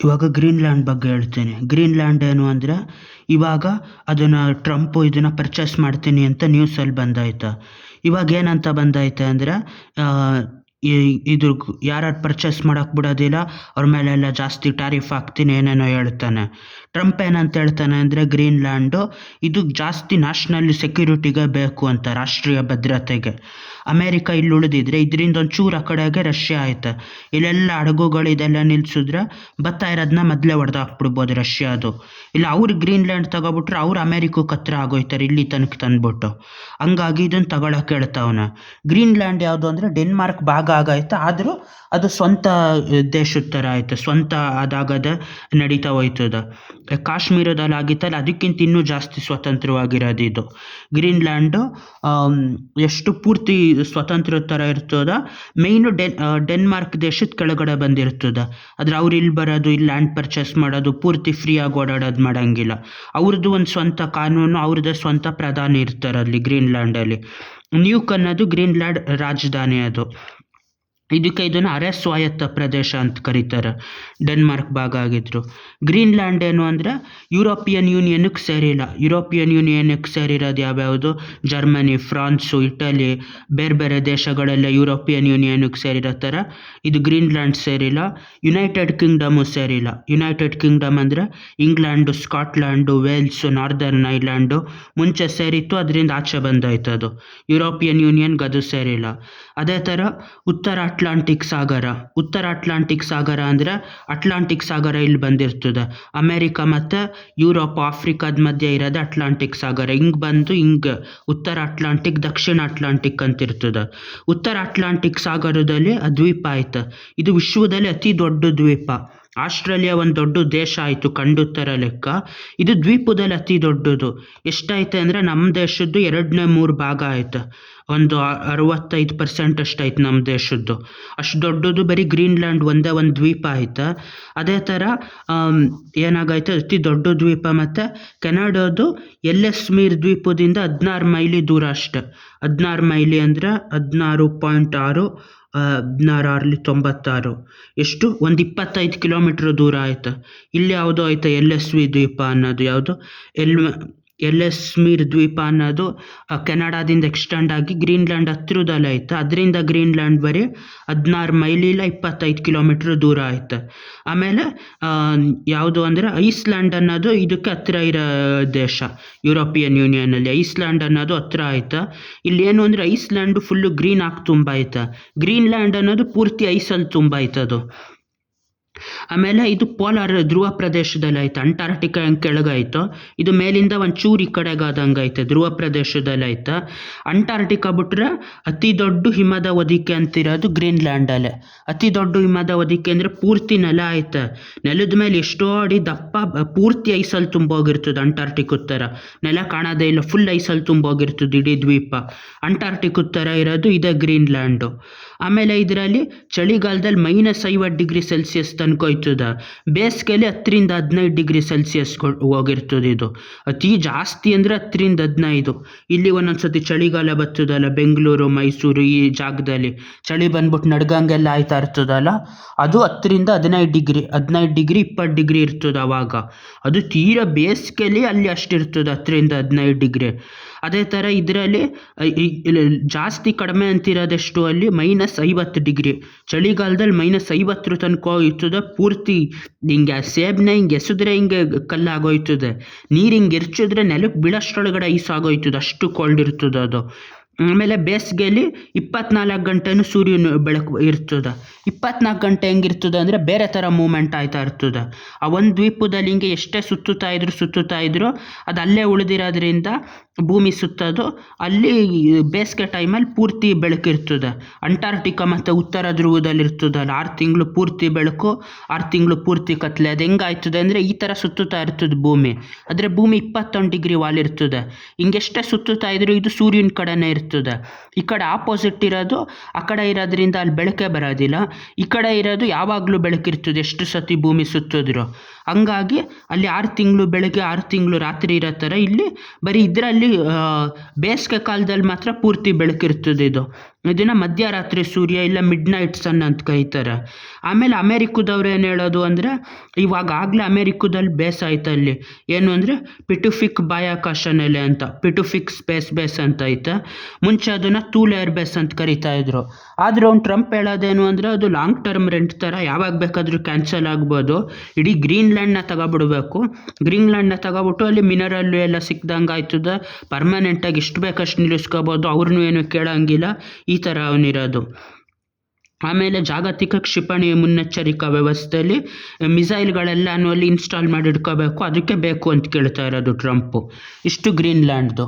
ಇವಾಗ ಗ್ರೀನ್ಲ್ಯಾಂಡ್ ಬಗ್ಗೆ ಹೇಳ್ತೀನಿ. ಗ್ರೀನ್ಲ್ಯಾಂಡ್ ಏನು ಅಂದರೆ, ಇವಾಗ ಅದನ್ನು ಟ್ರಂಪು ಇದನ್ನು ಪರ್ಚೇಸ್ ಮಾಡ್ತೀನಿ ಅಂತ ನ್ಯೂಸಲ್ಲಿ ಬಂದೈತೆ. ಇವಾಗ ಏನಂತ ಬಂದೈತೆ ಅಂದರೆ, ಇದು ಯಾರ್ಯಾರು ಪರ್ಚೇಸ್ ಮಾಡೋಕ್ಕೆ ಬಿಡೋದಿಲ್ಲ ಅವ್ರ ಮೇಲೆಲ್ಲ ಜಾಸ್ತಿ ಟ್ಯಾರಿಫ್ ಹಾಕ್ತೀನಿ ಏನೇನೋ ಹೇಳ್ತಾನೆ. ಟ್ರಂಪ್ ಏನಂತ ಹೇಳ್ತಾನೆ ಅಂದರೆ, ಗ್ರೀನ್ಲ್ಯಾಂಡು ಇದು ಜಾಸ್ತಿ ನ್ಯಾಷನಲ್ ಸೆಕ್ಯೂರಿಟಿಗೆ ಬೇಕು ಅಂತ, ರಾಷ್ಟ್ರೀಯ ಭದ್ರತೆಗೆ. ಅಮೇರಿಕ ಇಲ್ಲಿ ಉಳಿದಿದ್ರೆ ಇದರಿಂದ ಒಂಚೂರು ಆ ಕಡೆಗೆ ರಷ್ಯಾ ಐತೆ. ಇಲ್ಲೆಲ್ಲ ಹಡಗುಗಳು ಇದೆಲ್ಲ ನಿಲ್ಸಿದ್ರೆ ಬರ್ತಾ ಇರೋದನ್ನ ಮೊದಲೇ ಹೊಡೆದಾಕ್ಬಿಡ್ಬೋದು ರಷ್ಯಾದು. ಇಲ್ಲ ಅವ್ರು ಗ್ರೀನ್ಲ್ಯಾಂಡ್ ತಗೊಬಿಟ್ರೆ ಅವ್ರು ಅಮೇರಿಕಕ್ಕೆ ಹತ್ರ ಆಗೋಯ್ತಾರೆ ಇಲ್ಲಿ ತನಕ ತಂದ್ಬಿಟ್ಟು. ಹಂಗಾಗಿ ಇದನ್ನು ತಗೊಳಕ್ಕೆ ಹೇಳ್ತಾವನ. ಗ್ರೀನ್ಲ್ಯಾಂಡ್ ಯಾವುದು ಅಂದರೆ ಡೆನ್ಮಾರ್ಕ್ ಭಾಗ ಆಗೈತೆ, ಆದರೂ ಅದು ಸ್ವಂತ ದೇಶದ ಥರ ಐತೆ, ಸ್ವಂತ ಅದಾಗದೆ ನಡೀತಾ ಹೋಯ್ತದ. ಕಾಶ್ಮೀರದಲ್ಲಿ ಆಗಿತ್ತಲ್ಲ ಅದಕ್ಕಿಂತ ಇನ್ನೂ ಜಾಸ್ತಿ ಸ್ವತಂತ್ರವಾಗಿರೋದು ಇದು. ಗ್ರೀನ್ಲ್ಯಾಂಡು ಎಷ್ಟು ಪೂರ್ತಿ ಸ್ವತಂತ್ರ ಥರ ಇರ್ತದ, ಮೇಯ್ನು ಡೆನ್ಮಾರ್ಕ್ ದೇಶದ ಕೆಳಗಡೆ ಬಂದಿರ್ತದೆ. ಆದರೆ ಅವ್ರು ಇಲ್ಲಿ ಬರೋದು, ಇಲ್ಲಿ ಲ್ಯಾಂಡ್ ಪರ್ಚೇಸ್ ಮಾಡೋದು, ಪೂರ್ತಿ ಫ್ರೀಯಾಗಿ ಓಡಾಡೋದು ಮಾಡೋಂಗಿಲ್ಲ. ಅವ್ರದ್ದು ಒಂದು ಸ್ವಂತ ಕಾನೂನು, ಅವ್ರದ್ದೇ ಸ್ವಂತ ಪ್ರಧಾನಿ ಇರ್ತಾರೆ ಅಲ್ಲಿ ಗ್ರೀನ್ಲ್ಯಾಂಡಲ್ಲಿ. ನ್ಯೂಕ್ ಅನ್ನೋದು ಗ್ರೀನ್ಲ್ಯಾಂಡ್ ರಾಜಧಾನಿ ಅದು. ಇದನ್ನು ಅರೆ ಸ್ವಾಯತ್ತ ಪ್ರದೇಶ ಅಂತ ಕರೀತಾರೆ, ಡೆನ್ಮಾರ್ಕ್ ಭಾಗ ಆಗಿದ್ರು. ಗ್ರೀನ್ಲ್ಯಾಂಡ್ ಏನು ಅಂದರೆ ಯುರೋಪಿಯನ್ ಯೂನಿಯನ್ಗೆ ಸೇರಿಲ್ಲ. ಯುರೋಪಿಯನ್ ಯೂನಿಯನ್ಗೆ ಸೇರಿರೋದು ಯಾವ್ಯಾವುದು? ಜರ್ಮನಿ, ಫ್ರಾನ್ಸು, ಇಟಲಿ, ಬೇರೆ ಬೇರೆ ದೇಶಗಳೆಲ್ಲ ಯುರೋಪಿಯನ್ ಯೂನಿಯನ್ಗೆ ಸೇರಿರೋ ಥರ ಇದು ಗ್ರೀನ್ಲ್ಯಾಂಡ್ ಸೇರಿಲ್ಲ. ಯುನೈಟೆಡ್ ಕಿಂಗ್ಡಮು ಸೇರಿಲ್ಲ. ಯುನೈಟೆಡ್ ಕಿಂಗ್ಡಮ್ ಅಂದರೆ ಇಂಗ್ಲೆಂಡು, ಸ್ಕಾಟ್ಲ್ಯಾಂಡು, ವೇಲ್ಸು, ನಾರ್ದರ್ನ್ ಐಲ್ಯಾಂಡು ಮುಂಚೆ ಸೇರಿತ್ತು, ಅದರಿಂದ ಆಚೆ ಬಂದಾಯ್ತು ಅದು. ಯುರೋಪಿಯನ್ ಯೂನಿಯನ್ಗೆ ಅದು ಸೇರಿಲ್ಲ. ಅದೇ ಥರ ಉತ್ತರ ಅಟ್ಲಾಂಟಿಕ್ ಸಾಗರ ಅಂದರೆ ಅಟ್ಲಾಂಟಿಕ್ ಸಾಗರ ಇಲ್ಲಿ ಬಂದಿರ್ತದೆ. ಅಮೇರಿಕ ಮತ್ತು ಯುರೋಪ್, ಆಫ್ರಿಕಾದ ಮಧ್ಯೆ ಇರೋದು ಅಟ್ಲಾಂಟಿಕ್ ಸಾಗರ. ಹಿಂಗೆ ಬಂದು ಹಿಂಗೆ ಉತ್ತರ ಅಟ್ಲಾಂಟಿಕ್, ದಕ್ಷಿಣ ಅಟ್ಲಾಂಟಿಕ್ ಅಂತಿರ್ತದೆ. ಉತ್ತರ ಅಟ್ಲಾಂಟಿಕ್ ಸಾಗರದಲ್ಲಿ ಆ ದ್ವೀಪ ಆಯ್ತು. ಇದು ವಿಶ್ವದಲ್ಲಿ ಅತಿ ದೊಡ್ಡ ದ್ವೀಪ. ಆಸ್ಟ್ರೇಲಿಯಾ ಒಂದು ದೊಡ್ಡ ದೇಶ ಆಯಿತು ಕಂಡು ಥರ ಲೆಕ್ಕ, ಇದು ದ್ವೀಪದಲ್ಲಿ ಅತಿ ದೊಡ್ಡದು. ಎಷ್ಟೈತೆ ಅಂದರೆ ನಮ್ಮ ದೇಶದ್ದು 2/3 ಭಾಗ ಆಯ್ತು. ಒಂದು 65% ಅಷ್ಟೈತೆ ನಮ್ಮ ದೇಶದ್ದು. ಅಷ್ಟು ದೊಡ್ಡದು ಬರೀ ಗ್ರೀನ್ಲ್ಯಾಂಡ್ ಒಂದೇ ಒಂದು ದ್ವೀಪ ಆಯ್ತು. ಅದೇ ಥರ ಏನಾಗೈತೆ, ಅತಿ ದೊಡ್ಡ ದ್ವೀಪ. ಮತ್ತು ಕೆನಡಾದು ಎಲ್ಲೆಸ್ಮೀರ್ ದ್ವೀಪದಿಂದ 16 ಮೈಲಿ ದೂರ ಅಷ್ಟೆ. 16 ಮೈಲಿ ಅಂದರೆ 16.6, 16 96 ಎಷ್ಟು, ಒಂದು 25 ಕಿಲೋಮೀಟ್ರ್ ದೂರ ಆಯ್ತು. ಇಲ್ಲಿ ಯಾವುದೋ ಆಯ್ತು ಎಲ್ಲೆಸ್ವಿ ದ್ವೀಪ ಅನ್ನೋದು, ಯಾವುದು ಎಲ್ಲೆಸ್ಮೀರ್ ದ್ವೀಪ ಅನ್ನೋದು ಕೆನಡಾದಿಂದ ಎಕ್ಸ್ಟೆಂಡ್ ಆಗಿ ಗ್ರೀನ್ಲ್ಯಾಂಡ್ ಹತ್ತಿರದಲ್ಲಿ ಆಯ್ತು. ಅದರಿಂದ ಗ್ರೀನ್ಲ್ಯಾಂಡ್ ಬರೀ 16 ಮೈಲಿಲ್ಲ 25 ಕಿಲೋಮೀಟ್ರ್ ದೂರ ಆಯ್ತು. ಆಮೇಲೆ ಯಾವುದು ಅಂದರೆ ಐಸ್ಲ್ಯಾಂಡ್ ಅನ್ನೋದು ಇದಕ್ಕೆ ಹತ್ತಿರ ಇರೋ ದೇಶ ಯುರೋಪಿಯನ್ ಯೂನಿಯನಲ್ಲಿ. ಐಸ್ಲ್ಯಾಂಡ್ ಅನ್ನೋದು ಹತ್ತಿರ ಆಯ್ತು. ಇಲ್ಲಿ ಏನು ಅಂದರೆ ಐಸ್ಲ್ಯಾಂಡು ಫುಲ್ಲು ಗ್ರೀನ್ ಆಗಿ ತುಂಬಾಯ್ತು. ಗ್ರೀನ್ಲ್ಯಾಂಡ್ ಅನ್ನೋದು ಪೂರ್ತಿ ಐಸಲ್ಲಿ ತುಂಬಾಯ್ತದು. ಆಮೇಲೆ ಇದು ಪೋಲಾರ್ ಧ್ರುವ ಪ್ರದೇಶದಲ್ಲಿ ಐತೆ. ಅಂಟಾರ್ಟಿಕಾ ಹೆಂಗೆ ಕೆಳಗಾಯ್ತು, ಇದು ಮೇಲಿಂದ ಒಂದು ಚೂರು ಈ ಕಡೆಗಾದಂಗೆ ಐತೆ, ಧ್ರುವ ಪ್ರದೇಶದಲ್ಲಿ ಐತೆ. ಅಂಟಾರ್ಟಿಕಾ ಬಿಟ್ರೆ ಅತಿ ದೊಡ್ಡ ಹಿಮದ ಹೊದಿಕೆ ಅಂತಿರೋದು ಗ್ರೀನ್ಲ್ಯಾಂಡಲ್ಲೇ. ಅತಿ ದೊಡ್ಡ ಹಿಮದ ಹೊದಿಕೆ ಅಂದರೆ ಪೂರ್ತಿ ನೆಲ ಐತೆ. ನೆಲದ ಮೇಲೆ ಎಷ್ಟೋ ಅಡಿ ದಪ್ಪ ಪೂರ್ತಿ ಐಸಲ್ಲಿ ತುಂಬೋಗಿರ್ತದೆ. ಅಂಟಾರ್ಟಿಕ್ ಥರ ನೆಲ ಕಾಣೋದೇ ಇಲ್ಲ, ಫುಲ್ ಐಸಲ್ಲಿ ತುಂಬೋಗಿರ್ತದೆ ಇಡೀ ದ್ವೀಪ. ಅಂಟಾರ್ಟಿಕ್ ಥರ ಇರೋದು ಇದೇ ಗ್ರೀನ್ಲ್ಯಾಂಡು. ಆಮೇಲೆ ಇದರಲ್ಲಿ ಚಳಿಗಾಲದಲ್ಲಿ -50 ಡಿಗ್ರಿ ಸೆಲ್ಸಿಯಸ್ ತನಕ ಹೋಯ್ತದೆ. ಬೇಸಿಗೆಯಲ್ಲಿ 10ರಿಂದ 15 ಡಿಗ್ರಿ ಸೆಲ್ಸಿಯಸ್ ಹೋಗಿರ್ತದೆ. ಇದು ಅತಿ ಜಾಸ್ತಿ ಅಂದರೆ 10ರಿಂದ 15. ಇಲ್ಲಿ ಒಂದೊಂದ್ಸತಿ ಚಳಿಗಾಲ ಬರ್ತದಲ್ಲ, ಬೆಂಗಳೂರು, ಮೈಸೂರು ಈ ಜಾಗದಲ್ಲಿ ಚಳಿ ಬಂದ್ಬಿಟ್ಟು ನಡ್ಗಂಗೆಲ್ಲ ಆಯ್ತಾ ಇರ್ತದಲ್ಲ, ಅದು 10ರಿಂದ 15 ಡಿಗ್ರಿ, 15 ಡಿಗ್ರಿ 20 ಡಿಗ್ರಿ ಇರ್ತದೆ ಅವಾಗ. ಅದು ತೀರಾ ಬೇಸಿಗೆಯಲ್ಲಿ ಅಲ್ಲಿ ಅಷ್ಟಿರ್ತದೆ, 10ರಿಂದ 15 ಡಿಗ್ರಿ. ಅದೇ ಥರ ಇದರಲ್ಲಿ ಜಾಸ್ತಿ ಕಡಿಮೆ ಅಂತಿರೋದೆಷ್ಟು ಅಲ್ಲಿ -50 ಡಿಗ್ರಿ. ಚಳಿಗಾಲದಲ್ಲಿ -50 ತನಕ ಹೋಯ್ತದೆ. ಪೂರ್ತಿ ಹಿಂಗೆ ಸೇಬ್ನ ಹಿಂಗೆ ಎಸಿದ್ರೆ ಹಿಂಗೆ ಕಲ್ಲಾಗೋಯ್ತದೆ. ನೀರು ಹಿಂಗೆ ಎರ್ಚಿದ್ರೆ ನೆಲಕ್ಕೆ ಬೀಳೋಷ್ಟರೊಳಗಡೆ ಐಸ್ ಆಗೋಯ್ತದೆ, ಅಷ್ಟು ಕೋಲ್ಡ್ ಇರ್ತದೆ ಅದು. ಆಮೇಲೆ ಬೇಸಿಗೆಯಲ್ಲಿ 24 ಗಂಟೆನೂ ಸೂರ್ಯನ ಬೆಳಕು ಇರ್ತದೆ. 24 ಗಂಟೆ ಹೆಂಗಿರ್ತದೆ ಅಂದರೆ ಬೇರೆ ಥರ ಮೂಮೆಂಟ್ ಆಯ್ತಾ ಇರ್ತದೆ. ಆ ಒಂದು ದ್ವೀಪದಲ್ಲಿ ಹಿಂಗೆ ಎಷ್ಟೇ ಸುತ್ತುತ್ತಾ ಇದ್ರು ಅದು ಅಲ್ಲೇ ಉಳಿದಿರೋದ್ರಿಂದ ಭೂಮಿ ಸುತ್ತೋದು. ಅಲ್ಲಿ ಬೇಸಿಗೆ ಟೈಮಲ್ಲಿ ಪೂರ್ತಿ ಬೆಳಕಿರ್ತದೆ. ಅಂಟಾರ್ಟಿಕಾ ಮತ್ತು ಉತ್ತರ ಧ್ರುವದಲ್ಲಿ ಇರ್ತದಲ್ಲ, 6 ತಿಂಗಳು ಪೂರ್ತಿ ಬೆಳಕು, 6 ತಿಂಗಳು ಪೂರ್ತಿ ಕತ್ಲೆ. ಅದು ಹೆಂಗಾಯ್ತದೆ ಅಂದರೆ ಈ ಥರ ಸುತ್ತುತ್ತಾ ಇರ್ತದೆ ಭೂಮಿ. ಆದರೆ ಭೂಮಿ 21 ಡಿಗ್ರಿ ವಾಲಿರ್ತದೆ. ಹಿಂಗೆಷ್ಟೇ ಸುತ್ತುತ್ತಾ ಇದ್ರು ಇದು ಸೂರ್ಯನ ಕಡೆನೇ ಇರ್ತದೆ. ಈ ಕಡೆ ಆಪೋಸಿಟ್ ಇರೋದು ಆ ಕಡೆ ಇರೋದ್ರಿಂದ ಅಲ್ಲಿ ಬೆಳಕೆ ಬರೋದಿಲ್ಲ. ಈ ಕಡೆ ಇರೋದು ಯಾವಾಗಲೂ ಬೆಳಕಿರ್ತದೆ ಎಷ್ಟು ಸತಿ ಭೂಮಿ ಸುತ್ತಿದ್ರು. ಹಂಗಾಗಿ ಅಲ್ಲಿ 6 ತಿಂಗಳು ಬೆಳಗ್ಗೆ 6 ತಿಂಗಳು ರಾತ್ರಿ ಇರೋ ಥರ ಇಲ್ಲಿ ಬರೀ ಇದರಲ್ಲಿ ಬೇಸಿಗೆ ಕಾಲದಲ್ಲಿ ಮಾತ್ರ ಪೂರ್ತಿ ಬೆಳಕಿರ್ತದೆ ಇದು. ಇದನ್ನು ಮಧ್ಯರಾತ್ರಿ ಸೂರ್ಯ ಇಲ್ಲ ಮಿಡ್ ನೈಟ್ ಸನ್ ಅಂತ ಕರೀತಾರೆ. ಆಮೇಲೆ ಅಮೇರಿಕದವ್ರು ಏನು ಹೇಳೋದು ಅಂದರೆ ಇವಾಗ ಆಗಲೇ ಅಮೇರಿಕದಲ್ಲಿ ಬೇಸ್ ಆಯ್ತು ಅಲ್ಲಿ ಏನು ಅಂದರೆ ಪಿಟುಫಿಕ್ ಬಾಹ್ಯಾಕಾಶ ನೆಲೆ ಅಂತ, ಪಿಟುಫಿಕ್ ಸ್ಪೇಸ್ ಬೇಸ್ ಅಂತ ಐತೆ. ಮುಂಚೆ ಅದನ್ನು ತೂಲ್ ಏರ್ ಬೇಸ್ ಅಂತ ಕರಿತಾ ಇದ್ರು. ಆದರೆ ಅವ್ನು ಟ್ರಂಪ್ ಹೇಳೋದೇನು ಅಂದರೆ ಅದು ಲಾಂಗ್ ಟರ್ಮ್ ರೆಂಟ್ ಥರ ಯಾವಾಗ ಬೇಕಾದರೂ ಕ್ಯಾನ್ಸಲ್ ಆಗ್ಬೋದು. ಇಡೀ ಗ್ರೀನ್ಲ್ಯಾಂಡ್ನ ತಗೊಬಿಡ್ಬೇಕು, ಗ್ರೀನ್ಲ್ಯಾಂಡ್ನ ತಗೊಬಿಟ್ಟು ಅಲ್ಲಿ ಮಿನರಲ್ಲು ಎಲ್ಲ ಸಿಕ್ದಂಗೆ ಆಯ್ತದೆ, ಪರ್ಮನೆಂಟಾಗಿ ಎಷ್ಟು ಬೇಕಷ್ಟು ನಿಲ್ಲಿಸ್ಕೋಬೋದು, ಅವ್ರನ್ನೂ ಏನು ಕೇಳೋಂಗಿಲ್ಲ, ಈ ಥರ ಅವನಿರೋದು. ಆಮೇಲೆ ಜಾಗತಿಕ ಕ್ಷಿಪಣಿ ಮುನ್ನೆಚ್ಚರಿಕಾ ವ್ಯವಸ್ಥೆಯಲ್ಲಿ ಮಿಸೈಲ್ಗಳೆಲ್ಲನೂ ಅಲ್ಲಿ ಇನ್ಸ್ಟಾಲ್ ಮಾಡಿ ಇಟ್ಕೋಬೇಕು, ಅದಕ್ಕೆ ಬೇಕು ಅಂತ ಕೇಳ್ತಾ ಇರೋದು ಟ್ರಂಪು. ಇಷ್ಟು ಗ್ರೀನ್ಲ್ಯಾಂಡ್ದು.